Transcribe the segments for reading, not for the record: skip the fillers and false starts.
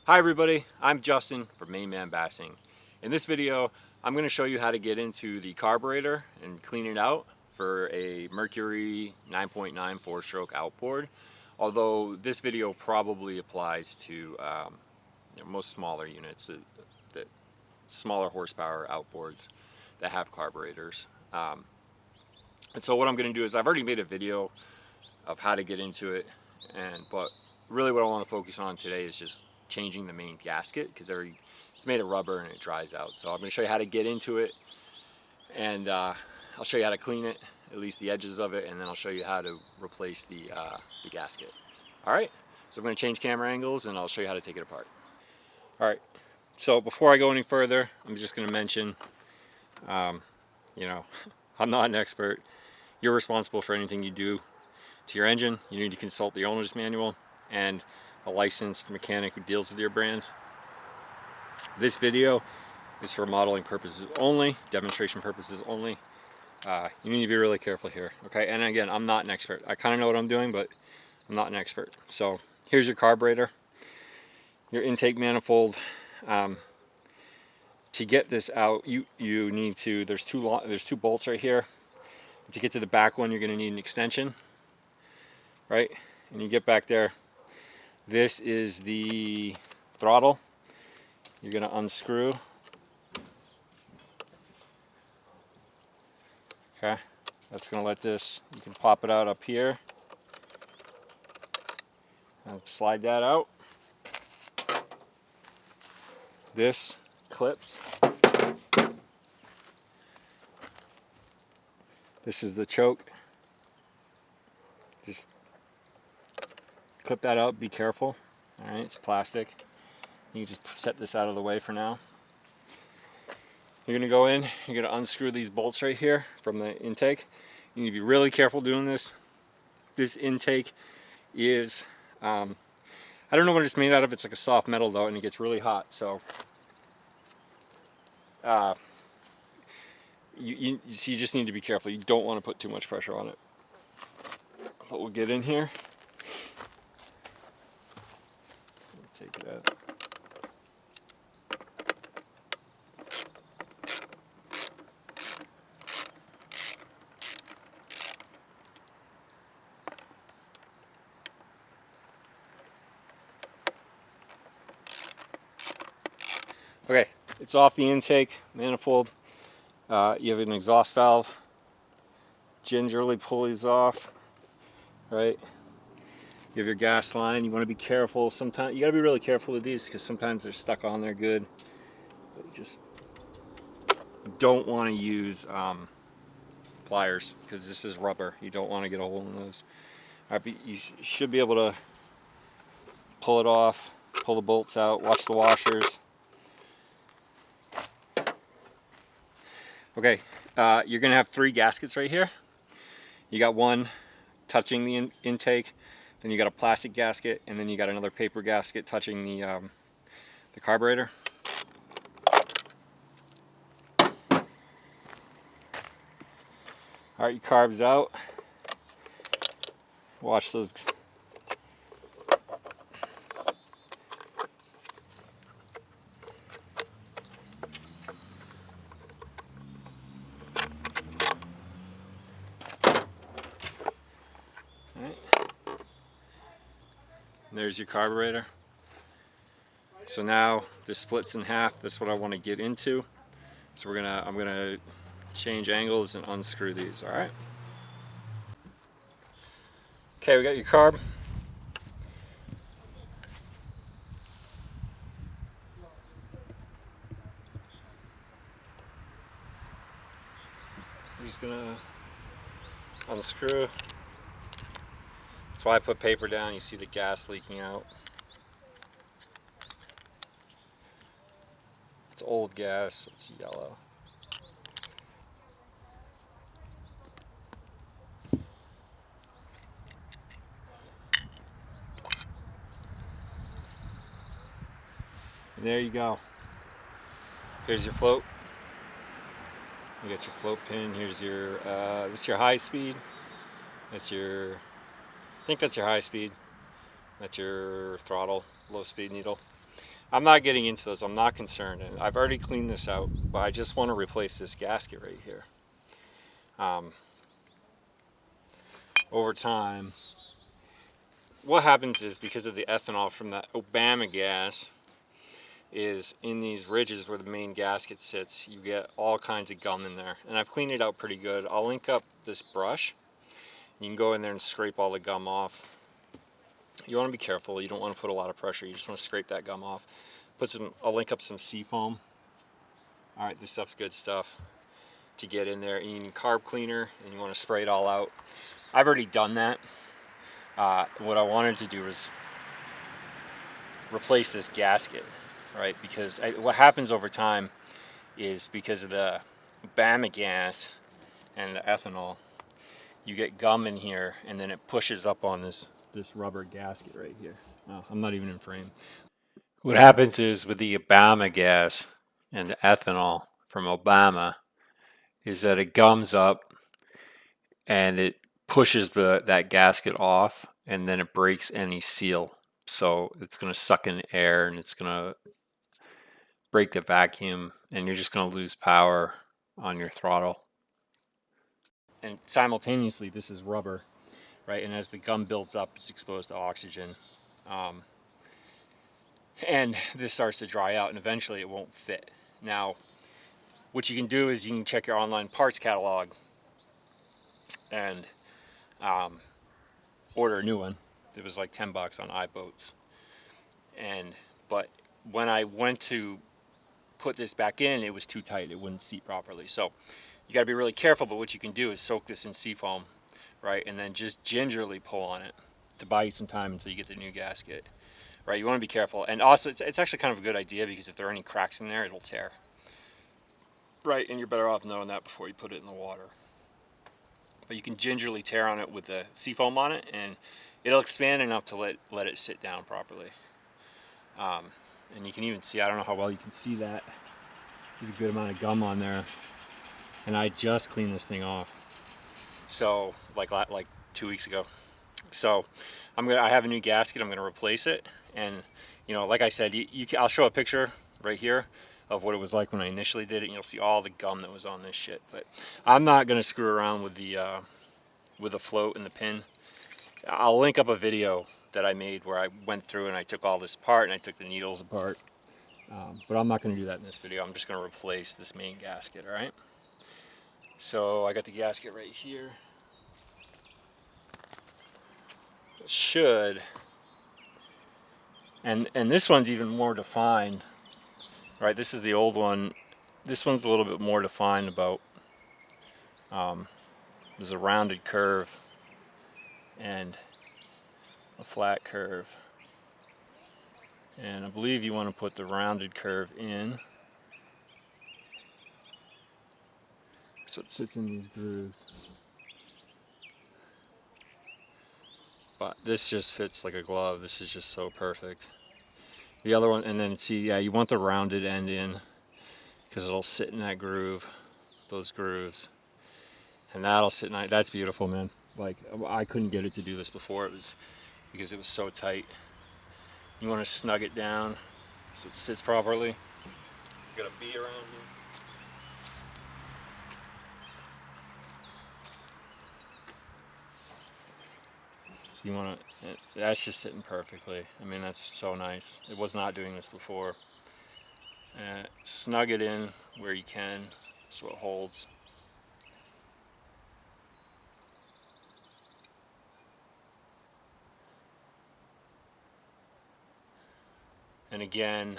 Hi everybody, I'm Justin from Main Man Bassing. In this video, I'm going to show you how to get into the carburetor and clean it out for a Mercury 9.9 4-stroke outboard. Although this video probably applies to most smaller units, the smaller horsepower outboards that have carburetors. And so what I'm going to do is I've already made a video of how to get into it, but really what I want to focus on today is just changing the main gasket, because it's made of rubber and it dries out. So I'm going to show you how to get into it, and I'll show you how to clean it, at least the edges of it, and then I'll show you how to replace the gasket. Alright, so I'm going to change camera angles and I'll show you how to take it apart. Alright, so before I go any further, I'm just going to mention, I'm not an expert. You're responsible for anything you do to your engine. You need to consult the owner's manual and a licensed mechanic who deals with your brands. This video is for modeling purposes only, demonstration purposes only. You need to be really careful here, okay? And again, I'm not an expert. I kind of know what I'm doing, but I'm not an expert. So here's your carburetor, your intake manifold. To get this out, you need to, there's two bolts right here. To get to the back one, you're going to need an extension, right? And you get back there. This is the throttle. You're going to unscrew. Okay, that's going to let this, you can pop it out up here. And slide that out. This clips. This is the choke. Just clip that out, be careful. Alright, it's plastic. You just set this out of the way for now. You're going to go in, you're going to unscrew these bolts right here from the intake. You need to be really careful doing this. This intake is, I don't know what it's made out of. It's like a soft metal though, and it gets really hot. So you just need to be careful. You don't want to put too much pressure on it. But we'll get in here. Take it out. Okay, it's off the intake manifold. You have an exhaust valve. Gingerly pull these off, right? You have your gas line. You want to be careful. Sometimes you got to be really careful with these, because sometimes they're stuck on there good. But you just don't want to use pliers, because this is rubber. You don't want to get a hole in those. All right, but you should be able to pull it off, pull the bolts out, watch the washers. Okay, you're going to have 3 gaskets right here. You got one touching the intake, then you got a plastic gasket, and then you got another paper gasket touching the carburetor. All right, your carb's out. Watch those. There's your carburetor. So now this splits in half. This is what I want to get into. So I'm gonna change angles and unscrew these. All right. Okay, we got your carb. I'm just gonna unscrew. That's why I put paper down. You see the gas leaking out. It's old gas. It's yellow. And there you go. Here's your float. You got your float pin. Here's your this is your high speed. That's your, I think that's your high speed. That's your throttle, low speed needle. I'm not getting into those. I'm not concerned. And I've already cleaned this out, but I just want to replace this gasket right here. Over time, what happens is because of the ethanol from that Obama gas is in these ridges where the main gasket sits, you get all kinds of gum in there. And I've cleaned it out pretty good. I'll link up this brush. You can go in there and scrape all the gum off. You want to be careful. You don't want to put a lot of pressure. You just want to scrape that gum off. I'll link up some seafoam. All right, this stuff's good stuff to get in there. And you need carb cleaner, and you want to spray it all out. I've already done that. What I wanted to do is replace this gasket, right? Because what happens over time is because of the Obama gas and the ethanol, you get gum in here, and then it pushes up on this rubber gasket right here. Oh, I'm not even in frame. What happens is with the Obama gas and the ethanol from Obama is that it gums up and it pushes that gasket off, and then it breaks any seal. So it's going to suck in air and it's going to break the vacuum, and you're just going to lose power on your throttle. And simultaneously, this is rubber, right? And as the gum builds up, it's exposed to oxygen. And this starts to dry out, and eventually it won't fit. Now, what you can do is you can check your online parts catalog and order a new one. It was like $10 on iBoats. But when I went to put this back in, it was too tight. It wouldn't seat properly. So you got to be really careful. But what you can do is soak this in seafoam, right, and then just gingerly pull on it to buy you some time until you get the new gasket. Right, you want to be careful. And also, it's actually kind of a good idea because if there are any cracks in there, it'll tear. Right, and you're better off knowing that before you put it in the water. But you can gingerly tear on it with the seafoam on it, and it'll expand enough to let it sit down properly. And you can even see, I don't know how well you can see that. There's a good amount of gum on there. And I just cleaned this thing off. So, like 2 weeks ago. So, I have a new gasket. I'm gonna replace it. And like I said, I'll show a picture right here of what it was like when I initially did it, and you'll see all the gum that was on this shit. But I'm not gonna screw around with the float and the pin. I'll link up a video that I made where I went through and I took all this apart and I took the needles apart. But I'm not gonna do that in this video. I'm just gonna replace this main gasket. All right. So I got the gasket right here. It should. And this one's even more defined, right? This is the old one. This one's a little bit more defined about, there's a rounded curve and a flat curve. And I believe you want to put the rounded curve in so it sits in these grooves. But this just fits like a glove. This is just so perfect. The other one, and then see, yeah, you want the rounded end in because it'll sit in that groove, those grooves, and that'll sit in. That's beautiful, man. Like, I couldn't get it to do this before. It was because it was so tight. You want to snug it down so it sits properly. You got a bee around here. So you want to, that's just sitting perfectly. I mean, that's so nice. It was not doing this before. Snug it in where you can so it holds. And again,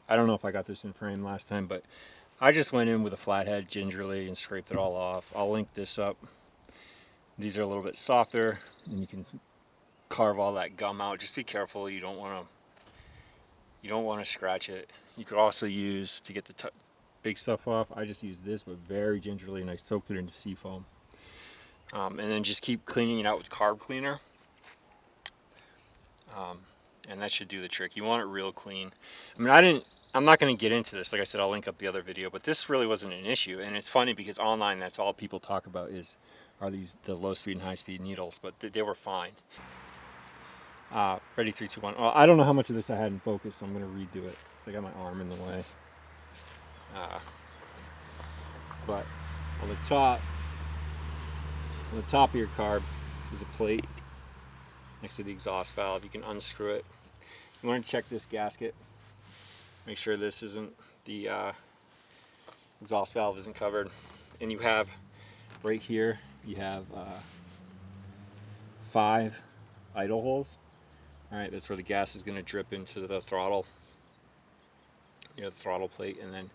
I don't know if I got this in frame last time, but I just went in with a flathead gingerly and scraped it all off. I'll link this up. These are a little bit softer, and you can carve all that gum out. Just be careful. You don't want to scratch it. You could also use, to get the big stuff off, I just used this, but very gingerly, and I soaked it into seafoam. And then just keep cleaning it out with carb cleaner. And that should do the trick. You want it real clean. I mean, I'm not going to get into this. Like I said, I'll link up the other video, but this really wasn't an issue. And it's funny because online, that's all people talk about are the low speed and high speed needles, but they were fine. Ready, 3, 2, 1. I don't know how much of this I had in focus, so I'm going to redo it. So I got my arm in the way. But on the top of your carb is a plate next to the exhaust valve. You can unscrew it. You want to check this gasket. Make sure this isn't the exhaust valve isn't covered. And you have right here, you have 5 idle holes. All right, that's where the gas is going to drip into the throttle, the throttle plate. And then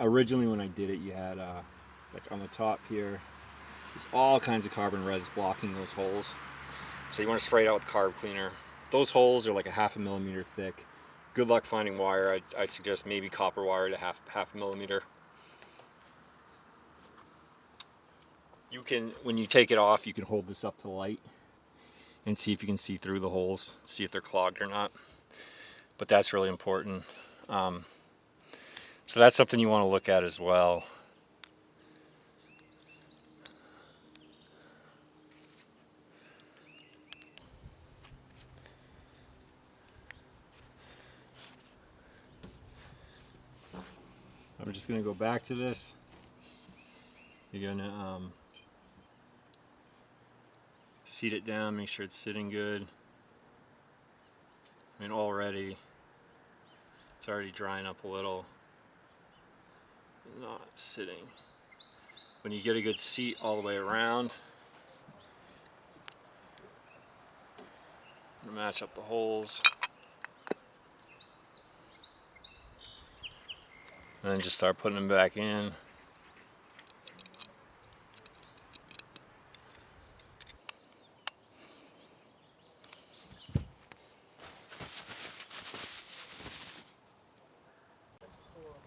originally when I did it, you had like on the top here, there's all kinds of carbon res blocking those holes. So you want to spray it out with carb cleaner. Those holes are like a 1/2 millimeter thick. Good luck finding wire. I suggest maybe copper wire to half a millimeter. You can, when you take it off, you can hold this up to the light and see if you can see through the holes, see if they're clogged or not. But that's really important. So that's something you want to look at as well. I'm just going to go back to this. You're going to seat it down, make sure it's sitting good. I mean, it's already drying up a little. Not sitting. When you get a good seat all the way around, match up the holes. And then just start putting them back in.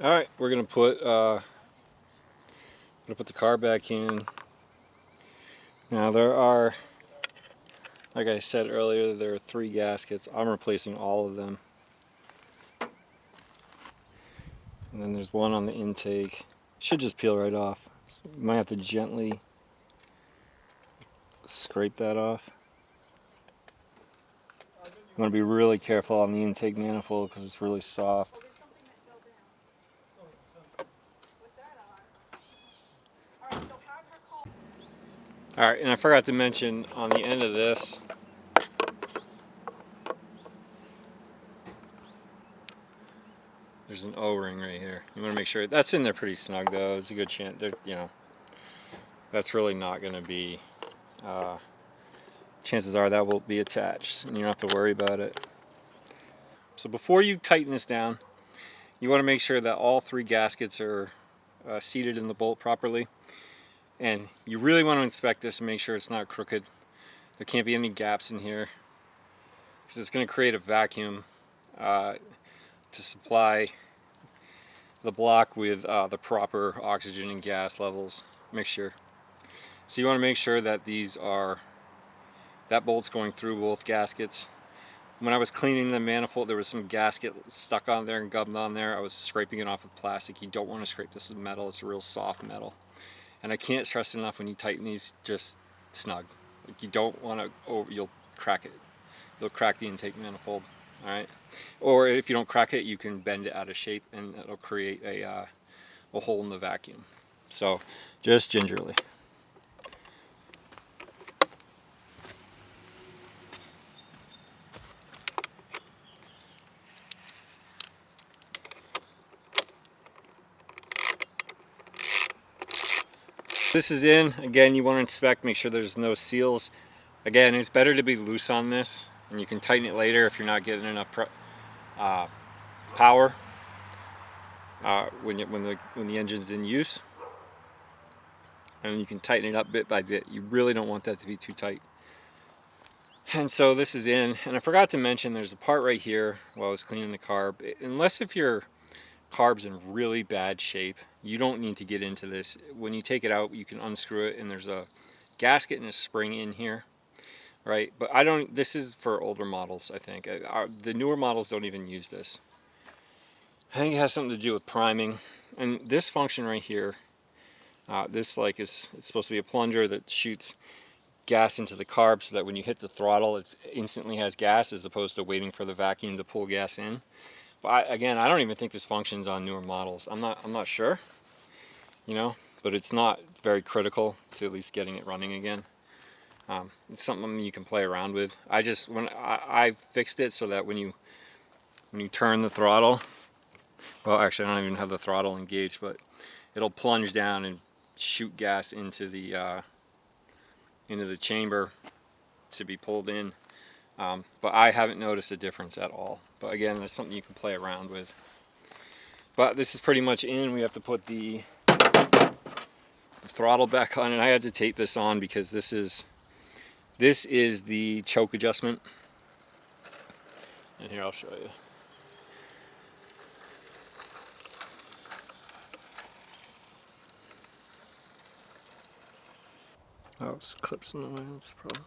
All right, we're gonna put the carb back in. Now there are, like I said earlier, there are 3 gaskets. I'm replacing all of them. And then there's one on the intake. Should just peel right off. So you might have to gently scrape that off. You want to be really careful on the intake manifold because it's really soft. Alright, and I forgot to mention on the end of this, there's an O-ring right here. You want to make sure that's in there pretty snug though. There's a good chance there, that's really not going to be, chances are that will be attached and you don't have to worry about it. So before you tighten this down, you want to make sure that all 3 gaskets are seated in the bolt properly. And you really want to inspect this and make sure it's not crooked. There can't be any gaps in here because it's going to create a vacuum to supply the block with the proper oxygen and gas levels mixture. So you want to make sure that that bolt's going through both gaskets. When I was cleaning the manifold, there was some gasket stuck on there and gummed on there. I was scraping it off with plastic. You don't want to scrape this with metal. It's a real soft metal. And I can't stress enough, when you tighten these, just snug. Like, you don't want to, you'll crack it. You'll crack the intake manifold, all right? Or if you don't crack it, you can bend it out of shape and it'll create a hole in the vacuum. So just gingerly. This is in. Again, you want to inspect, make sure there's no seals. Again, it's better to be loose on this, and you can tighten it later if you're not getting enough power when the engine's in use. And you can tighten it up bit by bit. You really don't want that to be too tight. And so this is in, and I forgot to mention there's a part right here while I was cleaning the carb. Unless if your carb's in really bad shape, you don't need to get into this. When you take it out, you can unscrew it, and there's a gasket and a spring in here, right? But this is for older models, I think. The newer models don't even use this. I think it has something to do with priming. And this function right here, it's supposed to be a plunger that shoots gas into the carb so that when you hit the throttle, it instantly has gas as opposed to waiting for the vacuum to pull gas in. But again, I don't even think this functions on newer models. I'm not sure, you know, but it's not very critical to at least getting it running again. It's something you can play around with. I fixed it so that when you turn the throttle, well, actually I don't even have the throttle engaged, but it'll plunge down and shoot gas into the chamber to be pulled in. But I haven't noticed a difference at all. But again, that's something you can play around with. But this is pretty much in. We have to put the throttle back on, and I had to tape this on because this is the choke adjustment. And here, I'll show you. Oh, it's clips in the way, that's the problem.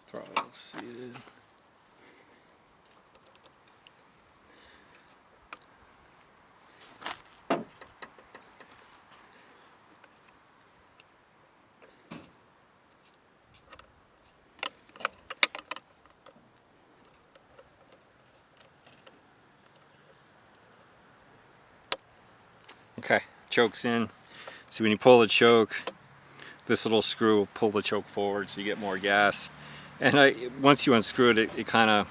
Throttle seated. Okay, choke's in. So when you pull the choke, this little screw will pull the choke forward so you get more gas. And once you unscrew it, it kind of,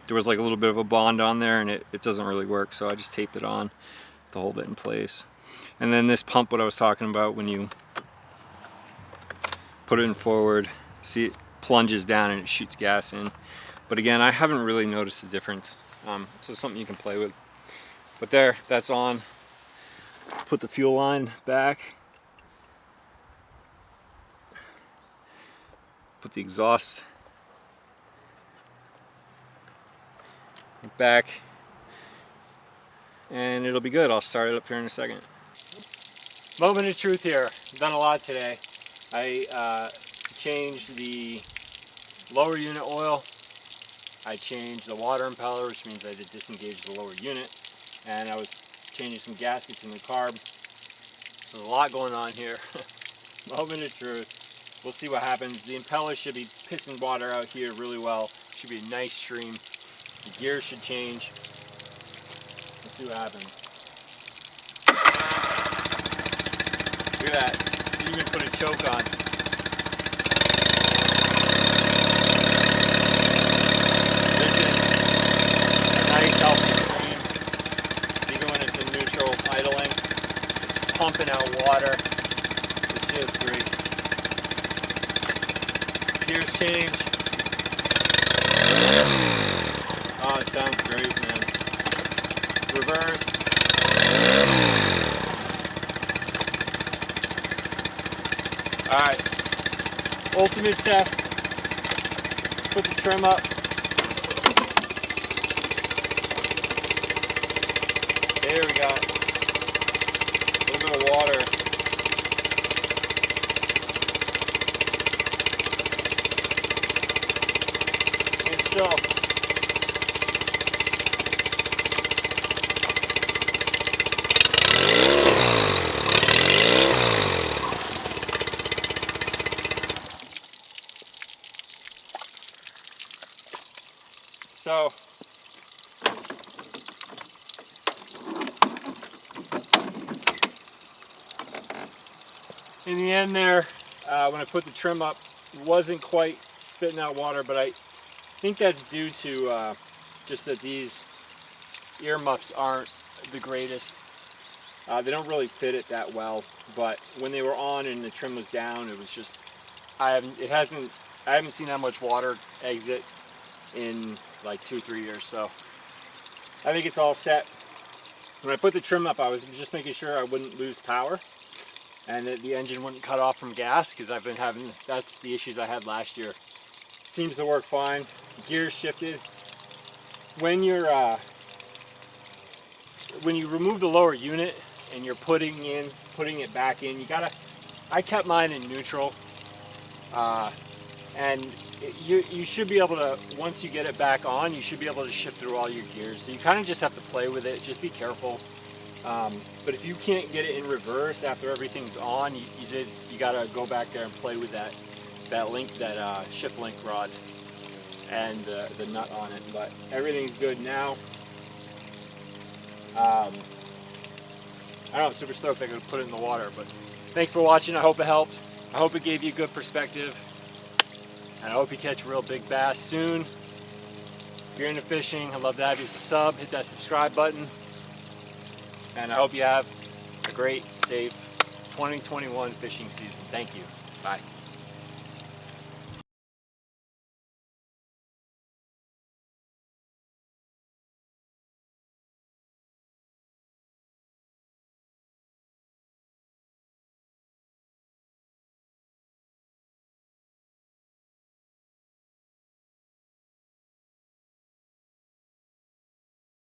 there was like a little bit of a bond on there, and it doesn't really work, so I just taped it on to hold it in place. And then this pump, what I was talking about, when you put it in forward, see it plunges down and it shoots gas in. But again, I haven't really noticed a difference. So it's something you can play with. But there, that's on. Put the fuel line back. Put the exhaust back, and it'll be good. I'll start it up here in a second. Moment of truth here. I've done a lot today. I changed the lower unit oil. I changed the water impeller, which means I did disengage the lower unit, and I was changing some gaskets in the carb. So there's a lot going on here. Moment of truth. We'll see what happens. The impeller should be pissing water out here really well. Should be a nice stream. The gears should change. Let's see what happens. Look at that. You even put a choke on. This is a nice healthy stream. Even when it's in neutral idling, it's pumping out water. It feels great. Gears change. Oh, it sounds great, man. Reverse. Alright. Ultimate test. Put the trim up. There we go. A little bit of water. And still. So, in the end there, when I put the trim up, it wasn't quite spitting out water, but I think that's due to just that these earmuffs aren't the greatest. They don't really fit it that well, but when they were on and the trim was down, it was just, I haven't seen that much water exit in like 2-3 years, so I think it's all set. When I put the trim up, I was just making sure I wouldn't lose power and that the engine wouldn't cut off from gas, because I've been having, that's the issues I had last year. Seems to work fine. Gears shifted. When you're when you remove the lower unit and you're putting it back in, you gotta, I kept mine in neutral, and you should be able to, once you get it back on, you should be able to shift through all your gears. So you kind of just have to play with it. Just be careful. But if you can't get it in reverse after everything's on, you gotta go back there and play with that shift link rod and the nut on it. But everything's good now. I don't know, I'm super stoked I could put it in the water. But thanks for watching. I hope it helped. I hope it gave you a good perspective. And I hope you catch a real big bass soon. If you're into fishing, I'd love to have you as a sub. Hit that subscribe button. And I hope you have a great, safe 2021 fishing season. Thank you. Bye.